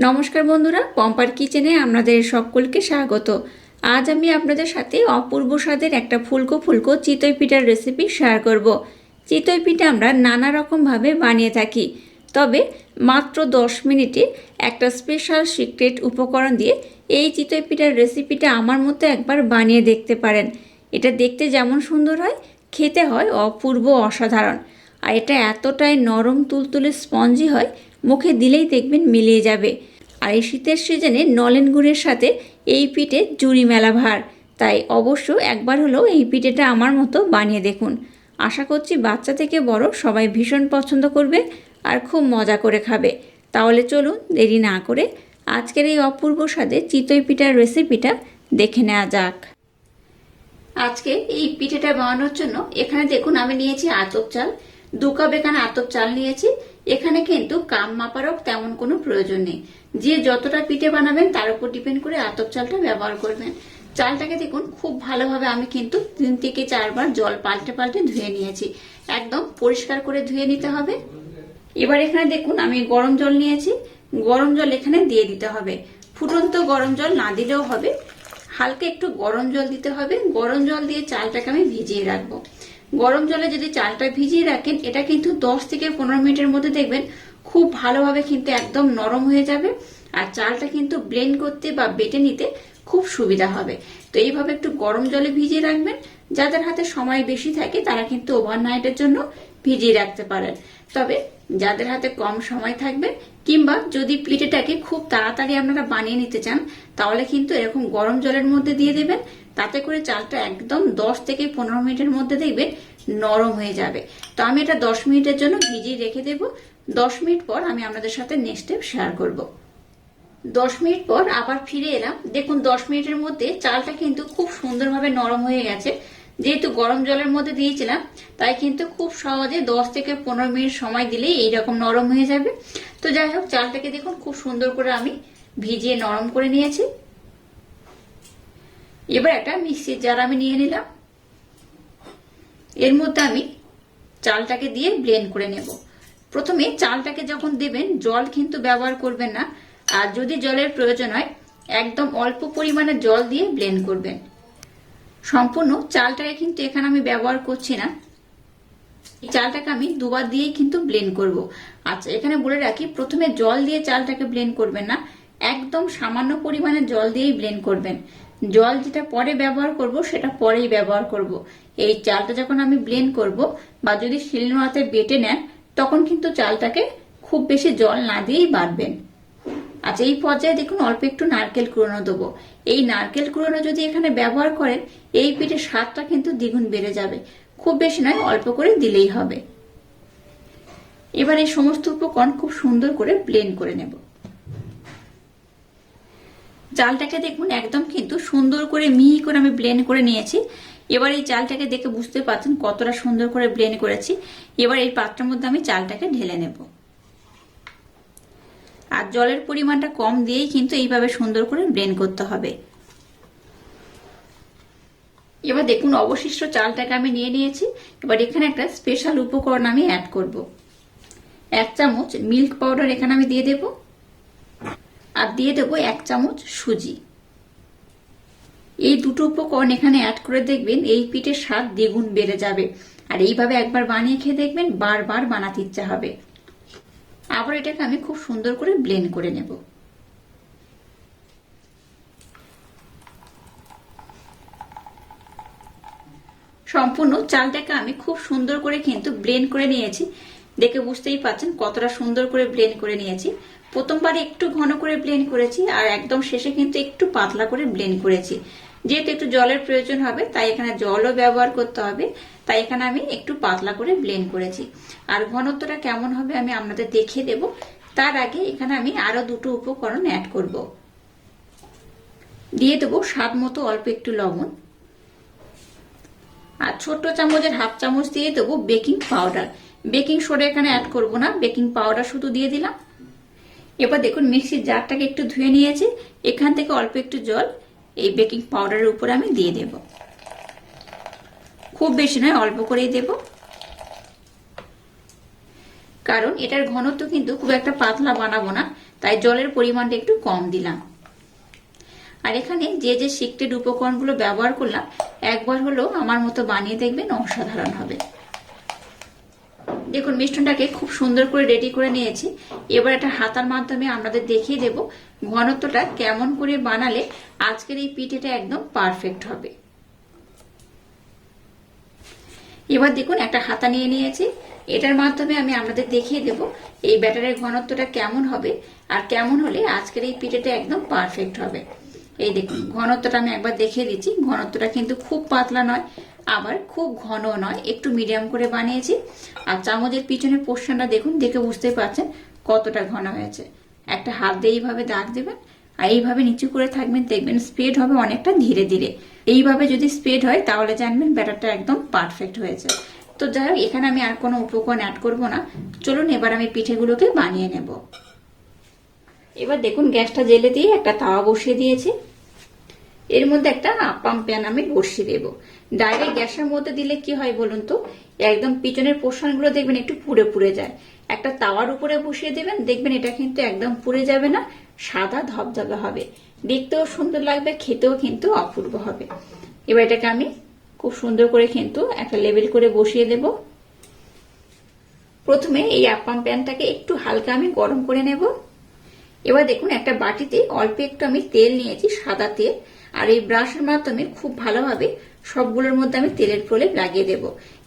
নমস্কার বন্ধুরা, পম্পার কিচেনে আপনাদের সকলকে স্বাগত। আজ আমি আপনাদের সাথে অপূর্ব স্বাদের একটা ফুলকো ফুলকো চিতই পিঠার রেসিপি শেয়ার করব। চিতই পিঠা আমরা নানা রকমভাবে বানিয়ে থাকি, তবে মাত্র 10 মিনিটে একটা স্পেশাল সিক্রেট উপকরণ দিয়ে এই চিতই পিঠার রেসিপিটা আমার মতো একবার বানিয়ে দেখতে পারেন। এটা দেখতে যেমন সুন্দর হয়, খেতে হয় অপূর্ব অসাধারণ। আর এটা এতটাই নরম তুলতুলে স্পঞ্জি হয়, মুখে দিলেই দেখবেন মিলিয়ে যাবে। আর এই শীতের সিজনে নলেন গুড়ের সাথে এই পিঠে জুড়ি মেলা ভার, তাই অবশ্য একবার হলেও এই পিঠেটা আমার মতো বানিয়ে দেখুন। আশা করছি বাচ্চা থেকে বড় সবাই ভীষণ পছন্দ করবে আর খুব মজা করে খাবে। তাহলে চলুন দেরি না করে আজকের এই অপূর্ব স্বাদে চিতই পিঠার রেসিপিটা দেখে নেওয়া যাক। আজকে এই পিঠেটা বানানোর জন্য এখানে দেখুন আমি নিয়েছি আতপ চাল, 2 কাপ এখানে আতপ চাল নিয়েছি। এখানে কিন্তু কাপ মাপারও তেমন কোনো প্রয়োজন নেই, যে যতটা পিঠে বানাবেন তার উপর ডিপেন্ড করে আতপ চালটা ব্যবহার করবেন। চালটাকে দেখুন খুব ভালোভাবে আমি কিন্তু 3 থেকে 4 বার জল পাল্টে পাল্টে ধুয়ে নিয়েছি। একদম পরিষ্কার করে ধুয়ে নিতে হবে। এবার এখানে দেখুন আমি গরম জল নিয়েছি, গরম জল এখানে দিয়ে দিতে হবে। ফুটন্ত গরম জল না দিলেও হবে, হালকা একটু গরম জল দিতে হবে। গরম জল দিয়ে চালটাকে আমি ভিজিয়ে রাখবো। গরম জলে যদি চালটা ভিজিয়ে রাখেন, এটা কিন্তু 10 থেকে 15 মিনিটের মধ্যে দেখবেন খুব ভালোভাবে কিন্তু একদম নরম হয়ে যাবে। আর চালটা কিন্তু ব্লেন্ড করতে বা বেটে নিতে খুব সুবিধা হবে। তো এইভাবে একটু গরম জলে ভিজিয়ে রাখবেন। যাদের হাতে সময় বেশি থাকে তারা কিন্তু ওভারনাইটের জন্য ভিজিয়ে রাখতে পারেন। তবে যাদের হাতে কম সময় থাকবে কিংবা যদি পিঠেটাকে খুব তাড়াতাড়ি আপনারা বানিয়ে নিতে চান, তাহলে কিন্তু এরকম গরম জলের মধ্যে দিয়ে দেবেন। তাতে করে চালটা একদম 10 থেকে 15 মিনিটের মধ্যে দেখবেন নরম হয়ে যাবে। তো আমি এটা 10 মিনিটের জন্য ভিজিয়ে রেখে দেব। 10 মিনিট পর আমি আপনাদের সাথে নেক্সট স্টেপ শেয়ার করব। 10 মিনিট পর আবার ফিরে এলাম। দেখুন 10 মিনিটের মধ্যে চালটা কিন্তু খুব সুন্দরভাবে নরম হয়ে গেছে। যেহেতু গরম জলের মধ্যে দিয়েছিলাম, তাই কিন্তু খুব সহজে 10 থেকে 15 মিনিট সময় দিলেই এইরকম নরম হয়ে যাবে। তো যাই হোক, চালটাকে দেখুন খুব সুন্দর করে আমি ভিজিয়ে নরম করে নিয়েছি। এবার একটা মিক্সির জার আমি নিয়ে নিলাম। এর মধ্যে আমি চালটাকে দিয়ে ব্লেন্ড করে নেব। প্রথমে চালটাকে যখন দেবেন জল কিন্তু ব্যবহার করবেন না, আর যদি জলের প্রয়োজন হয় একদম অল্প পরিমাণে জল দিয়ে ব্লেন্ড করবেন। সম্পূর্ণ চালটাকে কিন্তু এখানে আমি ব্যবহার করছি না, এই চালটাকে আমি দুবার দিয়েই কিন্তু ব্লেন্ড করব। আচ্ছা, এখানে বলে রাখি, প্রথমে জল দিয়ে চালটাকে ব্লেন্ড করবেন না, একদম সামান্য পরিমাণে জল দিয়েই ব্লেন্ড করবেন। জল যেটা পরে ব্যবহার করব সেটা পরেই ব্যবহার করব। এই চালটা যখন আমি ব্লেন্ড করব বা যদি শিলনোড়াতে বেটে নেন, তখন কিন্তু চালটাকে খুব বেশি জল না দিয়েই বাটবেন। আচ্ছা, এই পর্যায়ে দেখুন অল্প একটু নারকেল কুড়ানো দেবো। এই নারকেল কুড়ানো যদি এখানে ব্যবহার করেন, এই পিঠের স্বাদটা কিন্তু দ্বিগুণ বেড়ে যাবে। খুব বেশি নয়, অল্প করে দিলেই হবে। এবার এই সমস্ত উপকরণ খুব সুন্দর করে ব্লেন্ড করে নেব। চালটাকে দেখুন একদম কিন্তু সুন্দর করে মিহি করে আমি ব্লেন্ড করে নিয়েছি। এবার এই চালটাকে দেখে বুঝতে পারছেন কতটা সুন্দর করে ব্লেন্ড করেছি। এবার এই পাত্রের মধ্যে আমি চালটাকে ঢেলে নেব। আর জলের পরিমাণটা কম দিয়েই কিন্তু এইভাবে সুন্দর করে ব্লেন্ড করতে হবে। এবার দেখুন অবশিষ্ট চালটাকে আমি নিয়ে নিয়েছি। এবার এখানে একটা স্পেশাল উপকরণ আমি অ্যাড করব। 1 চামচ মিল্ক পাউডার এখানে আমি দিয়ে দেব, আর দিয়ে দেবো 1 চামচ সুজি। এই দুটো উপকরণ এখানে অ্যাড করে দেখবেন এই পিঠের স্বাদ দ্বিগুণ বেড়ে যাবে। আর এইভাবে একবার বানিয়ে খেয়ে দেখবেন বারবার বানাতে ইচ্ছা হবে। আবার এটাকে আমি খুব সুন্দর করে ব্লেন্ড করে নেব। সম্পূর্ণ চালটাকে আমি খুব সুন্দর করে কিন্তু ব্লেন্ড করে নিয়েছি। দেখে বুঝতেই পাচ্ছেন কতটা সুন্দর করে ব্লেন্ড করে নিয়েছি। প্রথমবারে একটু ঘন করে ব্লেন্ড করেছি, আর একদম শেষে কিন্তু একটু পাতলা করে ব্লেন্ড করেছি। যেহেতু একটু জলের প্রয়োজন হবে, তাই এখানে জলও ব্যবহার করতে হবে, তাই এখানে আমি একটু পাতলা করে ব্লেন্ড করেছি। আর ঘনত্বটা কেমন হবে আমি আপনাদের দেখিয়ে দেব। তার আগে এখানে আমি আরো দুটো উপকরণ অ্যাড করব। দিয়ে দেবো স্বাদ মতো অল্প একটু লবণ, আর ছোট্ট চামচের হাফ চামচ দিয়ে দেবো বেকিং পাউডার। বেকিং সোডা এখানে অ্যাড করব না, বেকিং পাউডার শুধু দিয়ে দিলাম। এবার দেখুন মিক্সির জারটাকে একটু ধুয়ে নিয়েছি, এখান থেকে অল্প একটু জল এই বেকিং পাউডারের উপরে আমি দিয়ে দেব। খুব বেশি নয়, অল্প করেই দেব, কারণ এটার ঘনত্ব কিন্তু খুব একটা পাতলা বানাবো না, তাই জলের পরিমাণটা একটু কম দিলাম। আর এখানে যে যে সিক্রেট উপকরণগুলো ব্যবহার করলাম একবার হলেও আমার মতো বানিয়ে দেখবেন, অসাধারণ হবে। দেখুন মিষ্টনটাকে খুব সুন্দর করে রেডি করে নিয়েছি। এবার একটা হাতার মাধ্যমে আপনাদের দেখিয়ে দেব ঘনত্বটা কেমন করে বানালে আজকের এই পিঠেটা একদম পারফেক্ট হবে। এবার দেখুন একটা হাতা নিয়ে নিয়েছি, এটার মাধ্যমে আমি আপনাদের দেখিয়ে দেব এই ব্যাটারের ঘনত্বটা কেমন হবে আর কেমন হলে আজকের এই পিঠেটা একদম পারফেক্ট হবে। এই দেখুন ঘনত্বটা আমি একবার দেখিয়ে দিচ্ছি। ঘনত্বটা কিন্তু খুব পাতলা নয়, আবার খুব ঘন নয়, একটু মিডিয়াম করে বানিয়েছি। আর চামচের পিছনের পোর্শনটা দেখুন, দেখে বুঝতেই পারছেন কতটা ঘন হয়েছে। একটা হাত দিয়ে এইভাবে দাগ দেবেন আর এইভাবে নিচু করে থাকবেন, দেখবেন স্প্রেড হবে অনেকটা ধীরে ধীরে। এইভাবে যদি স্প্রেড হয় তাহলে জানবেন ব্যাটারটা একদম পারফেক্ট হয়েছে। তো যাই হোক, এখানে আমি আর কোনো উপকরণ অ্যাড করব না। চলুন এবার আমি পিঠেগুলোকে বানিয়ে নেব। এবার দেখুন গ্যাসটা জেলে দিয়ে একটা তাওয়া বসিয়ে দিয়েছি। এর মধ্যে একটা আপ্পাম প্যান আমি বসিয়ে দেব। ডাইরেক্ট গ্যাসের মধ্যে দিলে কি হয় বলুন তো, একদম পিছনের পোর্শনগুলো দেখবেন একটু পুড়ে পুড়ে যায়। একটা তাওয়ার উপরে বসিয়ে দেবেন, দেখবেন এটা কিন্তু একদম পুড়ে যাবে না, সাদা ধবধবে হবে, দেখতেও সুন্দর লাগবে, খেতেও কিন্তু অপূর্ব হবে। এবার এটাকে আমি খুব সুন্দর করে কিন্তু একটা লেবেল করে বসিয়ে দেব। প্রথমে এই আপ্পাম প্যানটাকে একটু হালকা আমি গরম করে নেব। এবার দেখুন একটা বাটিতে অল্প একটু আমি তেল নিয়েছি, সাদা তেল, আর এই ব্রাশের মাধ্যমে খুব ভালোভাবে সবগুলোর মধ্যে আমি তেলের প্রলেপ লাগিয়ে দেব।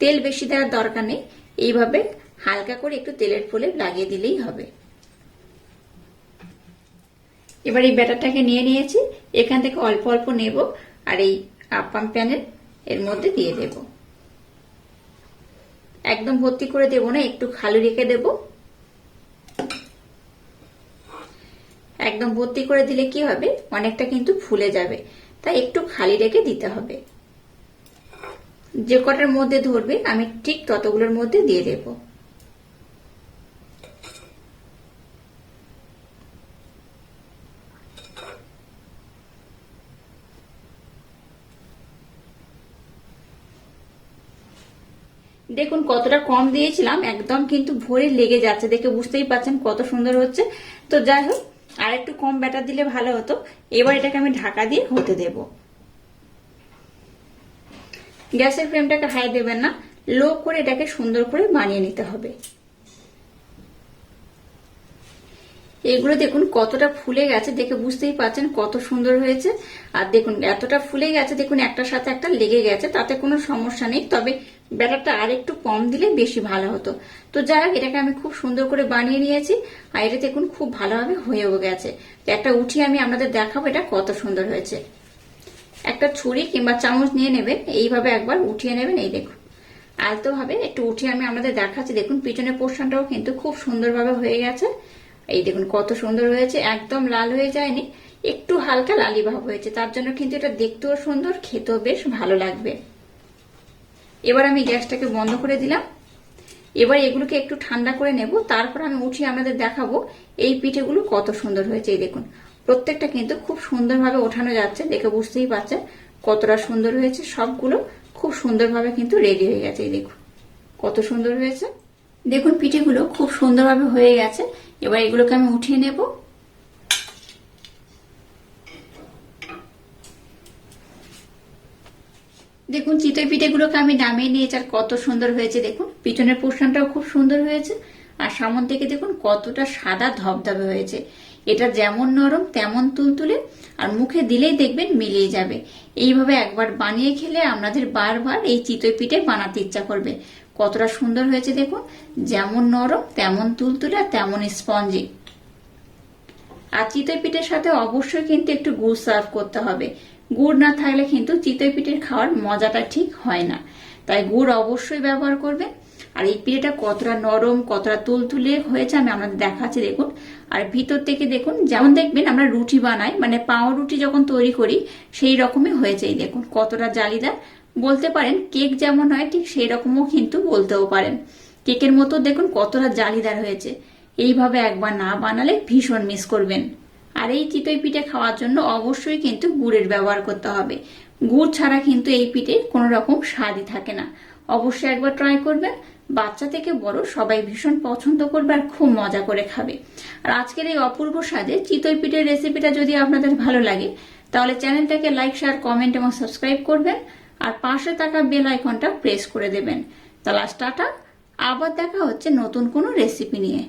তেল বেশি দেওয়ার দরকার নেই, এইভাবে হালকা করে একটু তেলের প্রলেপ লাগিয়ে দিলেই হবে। এবার এই ব্যাটারটাকে নিয়ে নিয়েছি, এখান থেকে অল্প অল্প নেব আর এই আপ্পাম প্যানের এর মধ্যে দিয়ে দেব। একদম ভর্তি করে দেব না, একটু খালি রেখে দেব। একদম ভর্তি করে দিলে কি হবে, অনেকটা কিন্তু ফুলে যাবে, তাই একটু খালি রেখে দিতে হবে। যে কটার মধ্যে ধরবে আমি ঠিক ততগুলোর মধ্যে দিয়ে দেব। দেখুন কতটা কম দিয়েছিলাম, একদম কিন্তু ভরে লেগে যাচ্ছে, দেখে বুঝতেই পারছেন কত সুন্দর হচ্ছে। তো যাই হোক, আর একটু কম ব্যাটার দিলে ভালো হতো। এবার এটাকে আমি ঢাকা দিয়ে হতে দেব। গ্যাসের ফ্লেমটাকে হাই দেবেন না, লো করে এটাকে সুন্দর করে বানিয়ে নিতে হবে। এগুলো দেখুন কতটা ফুলে গেছে, দেখে বুঝতেই পারছেন কত সুন্দর হয়েছে। আর দেখুন এতটা ফুলে গেছে, দেখুন একটার সাথে একটা লেগে গেছে, তাতে কোনো সমস্যা নেই, তবে ব্যাটারটা আর একটু কম দিলে বেশি ভালো হতো। তো যাই হোক, এটাকে আমি খুব সুন্দর করে বানিয়ে নিয়েছি আর এটা দেখুন খুব ভালোভাবে হয়েও গেছে। একটা উঠিয়ে আমি আপনাদের দেখাবো এটা কত সুন্দর হয়েছে। একটা ছুরি কিংবা চামচ নিয়ে নেবেন, এইভাবে একবার উঠিয়ে নেবেন। এই দেখুন আলতো ভাবে একটু উঠিয়ে আমি আপনাদের দেখাচ্ছি। দেখুন পিছনের পোর্শনটাও কিন্তু খুব সুন্দরভাবে হয়ে গেছে। এই দেখুন কত সুন্দর হয়েছে, একদম লাল হয়ে যায়নি, একটু হালকা লালি ভাব হয়েছে, তার জন্য কিন্তু এটা দেখতেও সুন্দর, খেতেও বেশ ভালো লাগবে। এবার আমি গ্যাসটাকে বন্ধ করে দিলাম। এবার এগুলোকে একটু ঠান্ডা করে নেব, তারপর আমি উঠিয়ে আপনাদের দেখাবো এই পিঠেগুলো কত সুন্দর হয়েছে। এই দেখুন প্রত্যেকটা কিন্তু খুব সুন্দরভাবে ওঠানো যাচ্ছে, দেখে বুঝতেই পারছেন কতটা সুন্দর হয়েছে। সবগুলো খুব সুন্দরভাবে কিন্তু রেডি হয়ে গেছে। এই দেখুন কত সুন্দর হয়েছে। দেখুন পিঠেগুলো খুব সুন্দরভাবে হয়ে গেছে। এবার এগুলোকে আমি উঠিয়ে নেব। দেখুন চিতই পিঠেগুলোকে আমি নামিয়ে নিয়েছি আর কত সুন্দর হয়েছে। দেখুন পিছনের পোর্শনটাও খুব সুন্দর হয়েছে আর সামন থেকে দেখুন কতটা সাদা ধবধবে হয়েছে। এটা যেমন নরম তেমন তুলতুলে, আর মুখে দিলেই দেখবেন মিলিয়ে যাবে। এইভাবে একবার বানিয়ে খেলে আপনাদের বারবার এই চিতই পিঠে বানাতে ইচ্ছা করবে। কতটা সুন্দর হয়েছে দেখুন, যেমন নরম তেমন তুলতুলে আর তেমন স্পঞ্জি। আর চিতই পিঠের সাথে অবশ্যই কিন্তু একটু গুড় সার্ভ করতে হবে। গুড় না থাকলে কিন্তু চিতই পিঠের খাওয়ার মজাটা ঠিক হয় না, তাই গুড় অবশ্যই ব্যবহার করবেন। আর এই পিঠেটা কতটা নরম কতটা তুলতুলে হয়েছে আমি আপনাদের দেখাচ্ছি দেখুন। আর ভিতর থেকে দেখুন যেমন দেখবেন আমরা রুটি বানাই, মানে পাউরুটি যখন তৈরি করি সেই রকমই হয়েছে। এই দেখুন কতটা জালিদার, বলতে পারেন কেক যেমন হয় ঠিক সেই রকমও কিন্তু বলতেও পারেন। কেকের মতো দেখুন কতটা জালিদার হয়েছে। এইভাবে একবার না বানালে ভীষণ মিস করবেন। আর এই চিতই পিঠে খাওয়ার জন্য অবশ্যই কিন্তু গুড়ের ব্যবহার করতে হবে। গুড় ছাড়া কিন্তু এই পিঠে কোনো রকম স্বাদই থাকে না। অবশ্যই একবার ট্রাই করবেন, বাচ্চা থেকে বড় সবাই ভীষণ পছন্দ করবে আর খুব মজা করে খাবে। আর আজকের এই অপূর্ব স্বাদে চিতই পিঠের রেসিপিটা যদি আপনাদের ভালো লাগে তাহলে চ্যানেলটাকে লাইক, শেয়ার, কমেন্ট এবং সাবস্ক্রাইব করবেন আর পাশে থাকা বেল আইকনটা প্রেস করে দেবেন। তাহলে টাটা, আবার দেখা হচ্ছে নতুন কোনো রেসিপি নিয়ে।